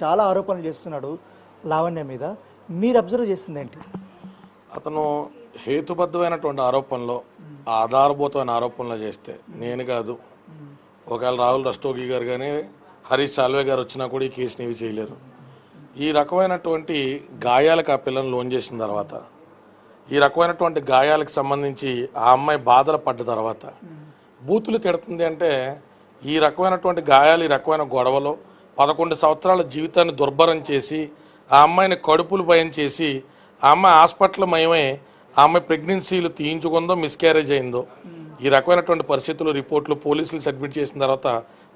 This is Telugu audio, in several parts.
చాలా ఆరోపణలు చేస్తున్నాడు లావణ్య మీద. మీరు అబ్జర్వ్ చేస్తుంది ఏంటి? అతను హేతుబద్ధమైనటువంటి ఆరోపణలో ఆధారభూతమైన ఆరోపణలు చేస్తే నేను కాదు, ఒకవేళ రాహుల్ రస్తోగి గారు కానీ హరీష్ సాల్వే గారు వచ్చినా కూడా ఈ కేసుని ఏవి చేయలేరు. ఈ రకమైనటువంటి గాయాలకు ఆ పిల్లని లోన్ చేసిన తర్వాత, ఈ రకమైనటువంటి గాయాలకు సంబంధించి ఆ అమ్మాయి బాధలు పడ్డ తర్వాత బూతులు తిడుతుంది అంటే, ఈ రకమైనటువంటి గాయాలు, ఈ రకమైన గొడవలో 11 సంవత్సరాల జీవితాన్ని దుర్భరం చేసి ఆ అమ్మాయిని కడుపులు భయం చేసి ఆ అమ్మాయి హాస్పిటల్ మయమై ఆ అమ్మాయి ప్రెగ్నెన్సీలు తీయించుకుందో మిస్క్యారేజ్ అయిందో, ఈ రకమైనటువంటి పరిస్థితులు రిపోర్ట్లు పోలీసులు సబ్మిట్ చేసిన తర్వాత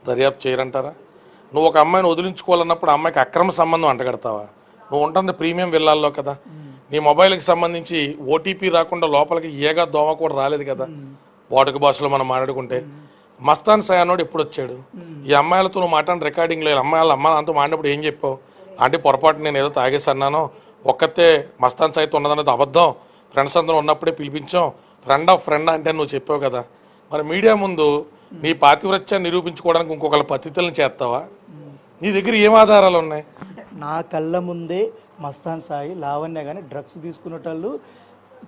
దర్యాప్తు చేయరంటారా? నువ్వు ఒక అమ్మాయిని వదిలించుకోవాలన్నప్పుడు ఆ అమ్మాయికి అక్రమ సంబంధం అంటగడతావా? నువ్వు ఉంటుంది ప్రీమియం విల్లాల్లో కదా, నీ మొబైల్కి సంబంధించి ఓటీపీ రాకుండా లోపలికి ఏగా దోమ కూడా రాలేదు కదా. వాడుక భాషలో మనం మాట్లాడుకుంటే మస్తాన్ సయానోడు ఎప్పుడు వచ్చాడు? ఈ అమ్మాయిలతో నువ్వు మాట్లాడిన రికార్డింగ్ లేదు. అమ్మాయిలతో మాడినప్పుడు ఏం చెప్పావు అంటే, పొరపాటు నేను ఏదో తాగేసన్నాను, ఒక్కతే మస్తాన్ సాయితో ఉన్నదనేది అబద్ధం, ఫ్రెండ్స్ అందరూ ఉన్నప్పుడే పిలిపించాం, ఫ్రెండ్ ఆఫ్ ఫ్రెండ్ అంటే నువ్వు చెప్పావు కదా. మరి మీడియా ముందు నీ పాతివ్రత్యాన్ని నిరూపించుకోవడానికి ఇంకొకళ్ళ పతితులను చేస్తావా? నీ దగ్గర ఏం ఆధారాలు ఉన్నాయి? నా కళ్ళ ముందే మస్తాన్ సాయి, లావణ్య కానీ డ్రగ్స్ తీసుకునేటోళ్ళు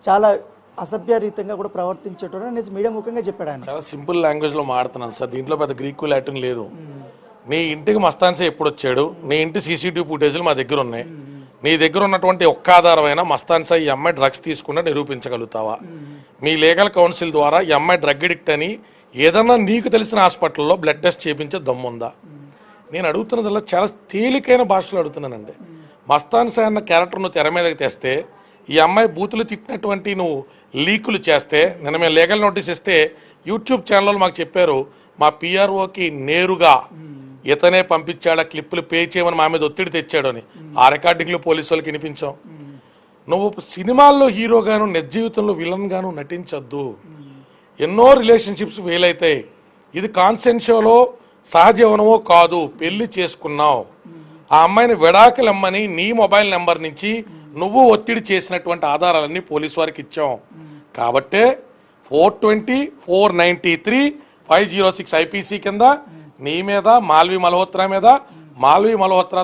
చాలా అసభ్యరీతంగా కూడా ప్రవర్తించేటోళ్ళు అనేసి మీడియా ముఖ్యంగా చెప్పాడు ఆయన. చాలా సింపుల్ లాంగ్వేజ్లో మాడుతున్నాను సార్, దీంట్లో పెద్ద గ్రీకు లాటిన్ లేదు. నీ ఇంటికి మస్తాన్ సాయి ఎప్పుడు వచ్చాడు? నీ ఇంటి సీసీటీవీ ఫుటేజ్లు మా దగ్గర ఉన్నాయి. నీ దగ్గర ఉన్నటువంటి ఒక్క ఆధారమైన మస్తాన్ సాయి ఈ అమ్మాయి డ్రగ్స్ తీసుకున్నా నిరూపించగలుగుతావా? మీ లీగల్ కౌన్సిల్ ద్వారా ఈ అమ్మాయి డ్రగ్ అడిక్ట్ అని ఏదన్నా నీకు తెలిసిన హాస్పిటల్లో బ్లడ్ టెస్ట్ చేయించే దమ్ముందా? నేను అడుగుతున్నదల్లా చాలా తేలికైన భాషలో అడుగుతున్నానండి. మస్తాన్ సాయి అన్న క్యారెక్టర్ నువ్వు తెర మీదకి తెస్తే, ఈ అమ్మాయి బూతులు తిట్టినటువంటి నువ్వు లీకులు చేస్తే, నిన్న మేము లీగల్ నోటీస్ ఇస్తే యూట్యూబ్ ఛానల్లో మాకు చెప్పారు, మా పిఆర్ఓకి నేరుగా ఇతనే పంపించాడా క్లిప్పులు పే చేయమని మా మీద ఒత్తిడి తెచ్చాడు అని. ఆ రికార్డింగ్లు పోలీసు వాళ్ళకి వినిపించాం. నువ్వు సినిమాల్లో హీరోగాను నిజ జీవితంలో విలన్ గాను నటించద్దు. ఎన్నో రిలేషన్షిప్స్ ఫెయిల్ అవుతాయి. ఇది కాన్సెన్షియలో సహజీవనమో కాదు, పెళ్లి చేసుకున్నావు. ఆ అమ్మాయిని విడాకులు ఇమ్మని నీ మొబైల్ నెంబర్ నుంచి నువ్వు ఒత్తిడి చేసినటువంటి ఆధారాలన్నీ పోలీసు వారికి ఇచ్చాం. కాబట్టే 420, 493, 506 ఐపీసీ కింద నీ మీద, మాల్వి మల్హోత్రా మీద, మాల్వి మల్హోత్రా